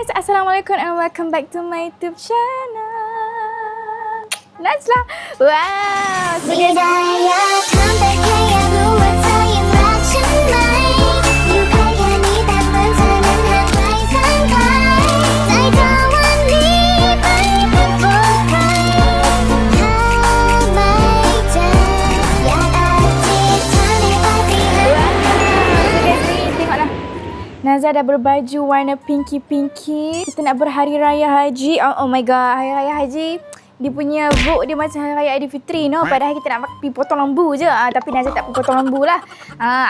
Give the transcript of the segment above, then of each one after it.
guys, Assalamualaikum and welcome back to my YouTube channel. Najla. Wow. So guys, Nazah dah berbaju warna pinky-pinky. Kita nak berhari raya haji. Oh my god, hari raya haji. Dia punya vote dia macam hari raya Aidilfitri, no? Padahal kita nak pergi potong lembu je. Tapi Nazah tak pergi potong lembu lah.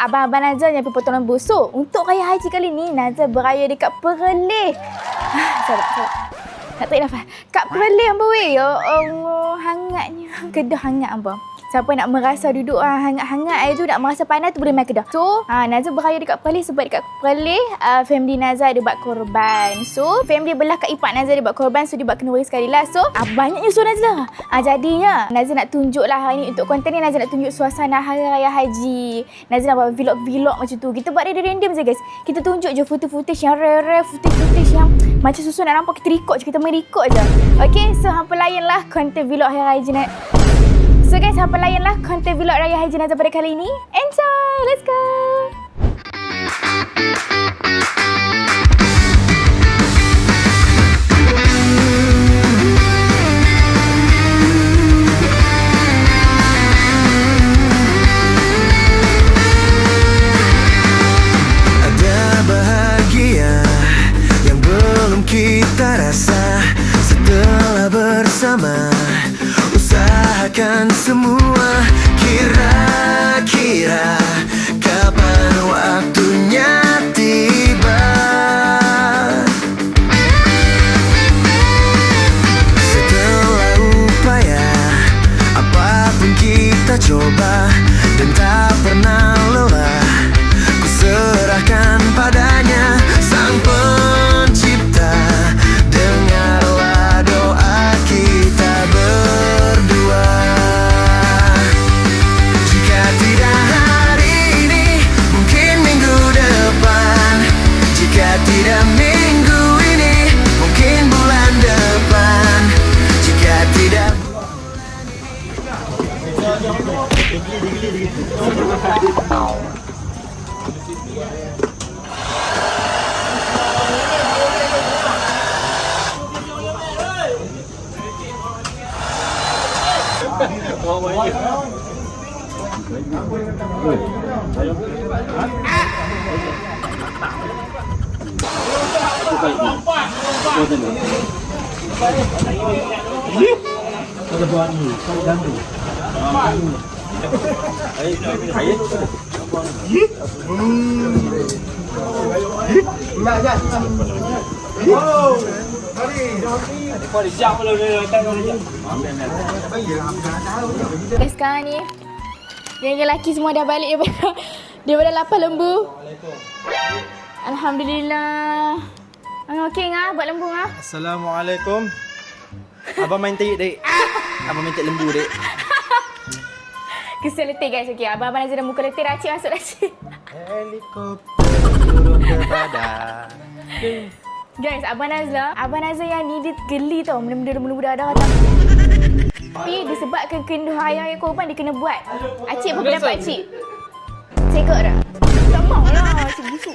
Abang-abang Nazah yang pergi potong lembu. So, untuk raya haji kali ni, Nazah beraya dekat Perlis. Sabar. Tak tarik nafas. Kat Perlis, Amba weh. Ya Allah, hangatnya. Kedah hangat, Amba. Siapa nak merasa duduk hangat-hangat air tu, nak merasa panas tu boleh main Kedah. So, Nazah beraya dekat Perlis sebab dekat Perlis family Nazah ada buat korban. So, family belah kat ipar Nazah ada buat korban. So, dia buat kenduri sekali lah. So, banyak nyusul Nazah. Jadinya, Nazah nak tunjuk lah hari ni. Untuk konten ni, Nazah nak tunjuk suasana hari raya haji. Nazah nak buat vlog-vlog macam tu. Kita buat random je guys. Kita tunjuk je footage-footage yang rare-rare, footage-footage yang macam susun nak nampak kita record je. Kita main record je. Okay, so hampa layan lah konten vlog hari raya haji. So guys, hampa layanlah konten vlog Raya Haji Nazah pada kali ini. Enjoy! Let's go! Ada bahagia yang belum kita rasa setelah bersama. Usahakan semua, kira-kira kapan waktunya tiba. Setelah upaya, apapun kita coba dan tak pernah lelah, ku serahkan padanya Sang Pencipta. Dengarlah doa kita berdua. Jika tidak hari ini, mungkin minggu depan. Jika tidak minggu ini, mungkin bulan depan. Jika tidak Guys, sekarang ni geng lelaki semua dah balik daripada lapar lembu. Alhamdulillah. Okey ngah buat lembu ngah. Assalamualaikum. Abang main tarik, dek. Abang main tarik lembu, dek. Kesel letih guys. Okey, abang-abang Nazah dah muka letih. Racik masuk racik. Helikopter turun ke badan. Guys, Abang Nazah yang ni dia geli tau. Benda-benda ada kata. Tapi disebabkan kena hari-hari korban dia kena buat. Acik apa pendapat Acik? Cekak dah. Tak mau lah. Acik busuk.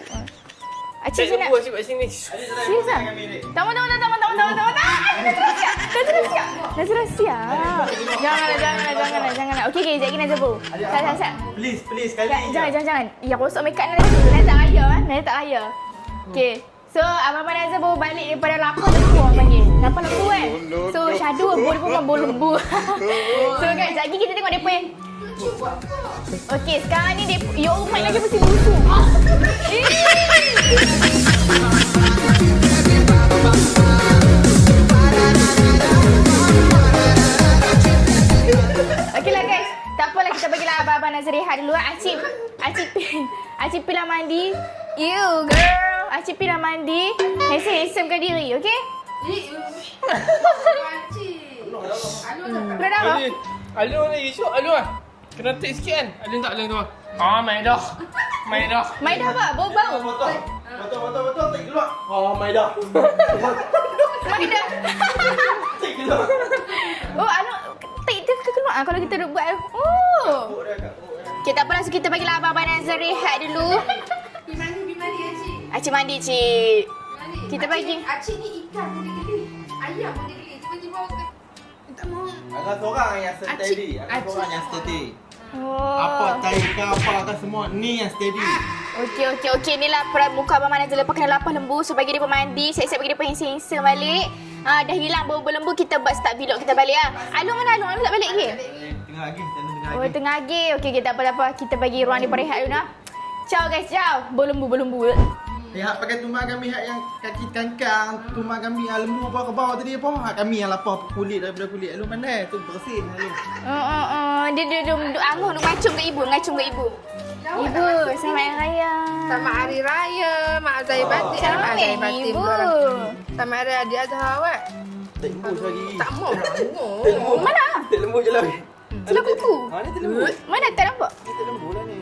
Acik macam nak. Acik buat sini. Serius lah? Tama. Nazah siap. Janganlah. Okey, sekejap lagi Nazah pun. Tak. Please, sekali. Jangan. Yang rosak make up Nazah tak raya. Okey. So, Abang Nazah baru balik daripada lapar lembu orang panggil. Lapar lembu kan? So, Syahdu boleh pun bawa lembu. So, guys, sekejap lagi kita tengok mereka yang... Okey, sekarang ni dia... Ya Allah, main lagi mesti busuk. Okeylah guys. Tak apalah, kita bagilah Abang Nazah rehat dulu. Acik pilih mandi. You girl. Acik pilih mandi. Handsome-handsomekan diri, okey? Belum dah apa? Alu ni esok alu ah. Kena take sikit kan? Alin tak Alin tu? Main dah. Main dah. Mai dah apa? Bau-bau. Betul. Tik keluar. Oh, mai dah. Mai dah. Tik keluar. Oh, tik dia keluar kalau kita duk buat. Oh. Okay, tak apa, langsung kita bagilah abang-abang Nazar rehat dulu. Pergi mandi Acik. Acik mandi, Cik. Mandi. Kita bagi. Acik ni ikan pun dia geli. Ayam pun dia geli. Tiba-tiba tak mau. Agak seorang yang steady. Agak seorang yang steady. Oh. Apa tarik ke apa akan semua ni yang steady. Okey. Inilah muka abang Nazar lepas kena lapar lembu. So, bagi dia mandi. Siap-siap bagi dia hensel balik. Dah hilang bau lembu, kita buat start vlog kita balik lah. Alung mana Alung? Alung tak balik ke? Tengah lagi. Oh, tengah lagi. Okey, tak apa. Kita bagi ruang dia berehat dulu nah. Ciao guys, ciao. Bau lembu. Lihat pakai tumbang kami yang kaki kangkang, tumbang kami yang lembu apa ke bawah tadi apa? Kami yang lapar kulit daripada kulit. Lu pandai tu bersin lu. Dia angoh duk ngacung ke ibu. Ibu, selamat hari raya. Selamat hari raya. Mak Zahir batik. Selamat Mak Zahir batik. ibu. Selamat hari adik Azhar awak. Tak lembu lagi. Tak mau lah. Mana? Tak lembu je lagi. Sebelah kuku. Ni tak lembu. Mana tak nampak? Ni tak lembu lah ni.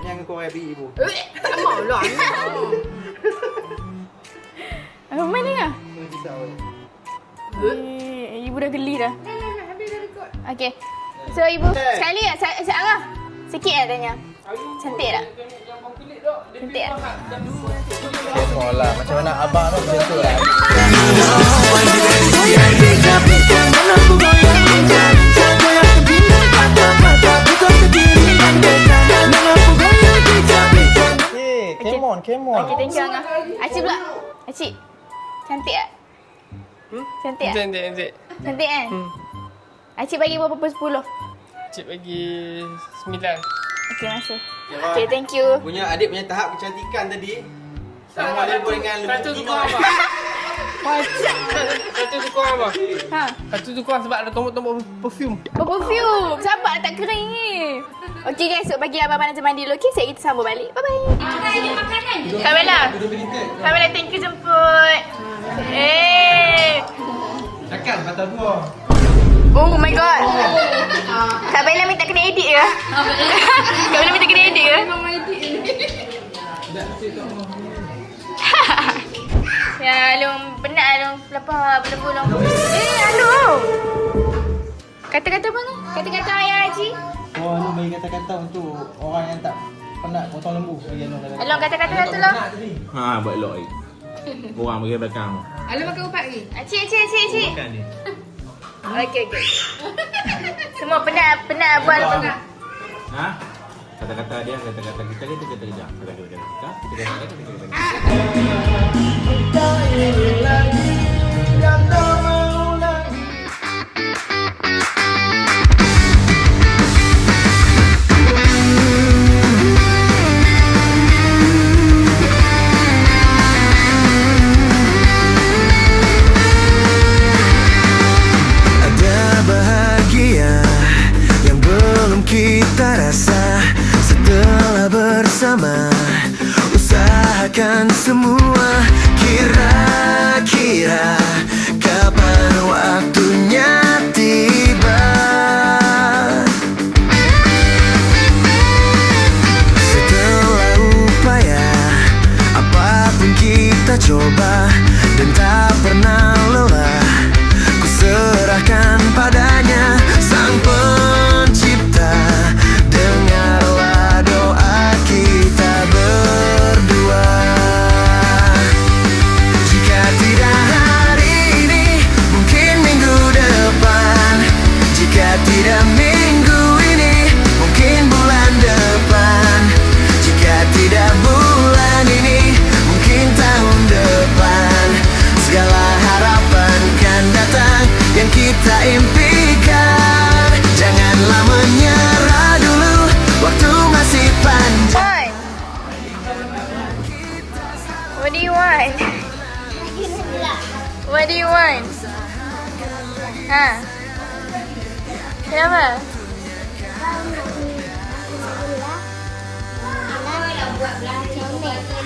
Yang kau rabi ibu. Tak mau lah. Mana lah? Tu risau. Ibu dah geli dah. Okey. So ibu, sekali lah. Sarah. Sikit lah tanya. Cantik tak? Cantik tak? Sekolah macam mana abang tu macam tu lah. Come on. Okey, thank you Angah. Acik pula. Acik. Cantik tak? Cantik tak? Cantik. Cantik kan? Acik bagi berapa per 10? Cik bagi 9. Okey, masih. Okey, thank you. Punya adik punya tahap kecantikan tadi. Sama ada pun dengan Satu lembu tu kurang kino. apa? Satu tu kurang apa? Ha. Satu tu kurang sebab ada tombok-tombok perfume. Perfume. Sabar tak kering ni. Okey guys, so bagi abang-abang Nazar mandi dulu. Okey, saya kita sambung balik. Bye-bye. Kak Bella, thank you jemput. Takkan patah dua. Oh my god. Kak Bella minta kena edit ke? Kak Bella minta kena edit ke? Ya, Alung penat Alung. Lapar belum. Alung. Kata-kata apa ni? Kata-kata ayah Haji. Oh, Alung bagi kata-kata untuk orang yang tak penat potong lembu. Bagi Alung kata-kata. Alung kata-kata satu lah. Buat elok lagi. Orang bagi belakang. Alu makan ubat lagi. Cik. Bukan ni. Okey. Semua penat buat apa? Ha? Kata-kata dia, kata-kata kita. Kata-kata kita. Ada bahagia yang belum kita rasa setelah bersama. Usahakan semua, kira-kira kapan waktunya tiba. Setelah upaya apapun kita coba dan tak pernah lelah, ku serahkan padanya Sang Pencipta. Dengarlah doa kita berdua. Jika tidak hari ini, mungkin minggu depan. Jika tidak minggu ini, mungkin bulan depan. Jika tidak bulan ini, mungkin tahun depan. Segala harapan kan datang yang kita impikan. Janganlah menyerah dulu, waktu masih panjang. What do you want? What do you want? Ha? Kenapa?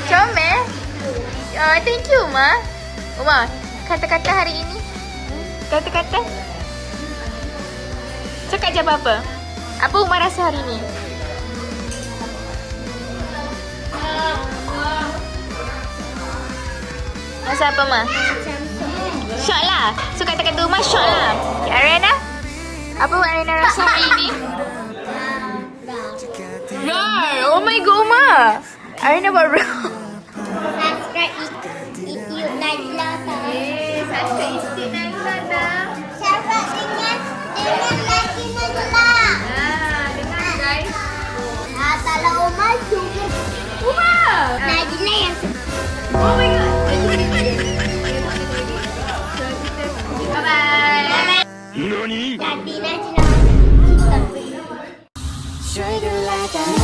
Comel? Thank you, Ma. Uma, kata-kata hari ini. Kata-kata? Cakap je apa-apa. Apa Umar rasa hari ni? Rasa apa, Ma? Syok lah. So kata-kata Umar syok lah. Okay, Ariana? Apa Ariana rasa hari ni? Rar. Oh my god, Umar. Ariana buat rar. Subscribe YouTube Najla tak? Subscribe YouTube Najla dah. Subscribe dengan lagi Najla. Dengar guys. Kalau Umar suka Umar. Najla yang Oh my god. Bye-bye. jadi Najla kita. Straight like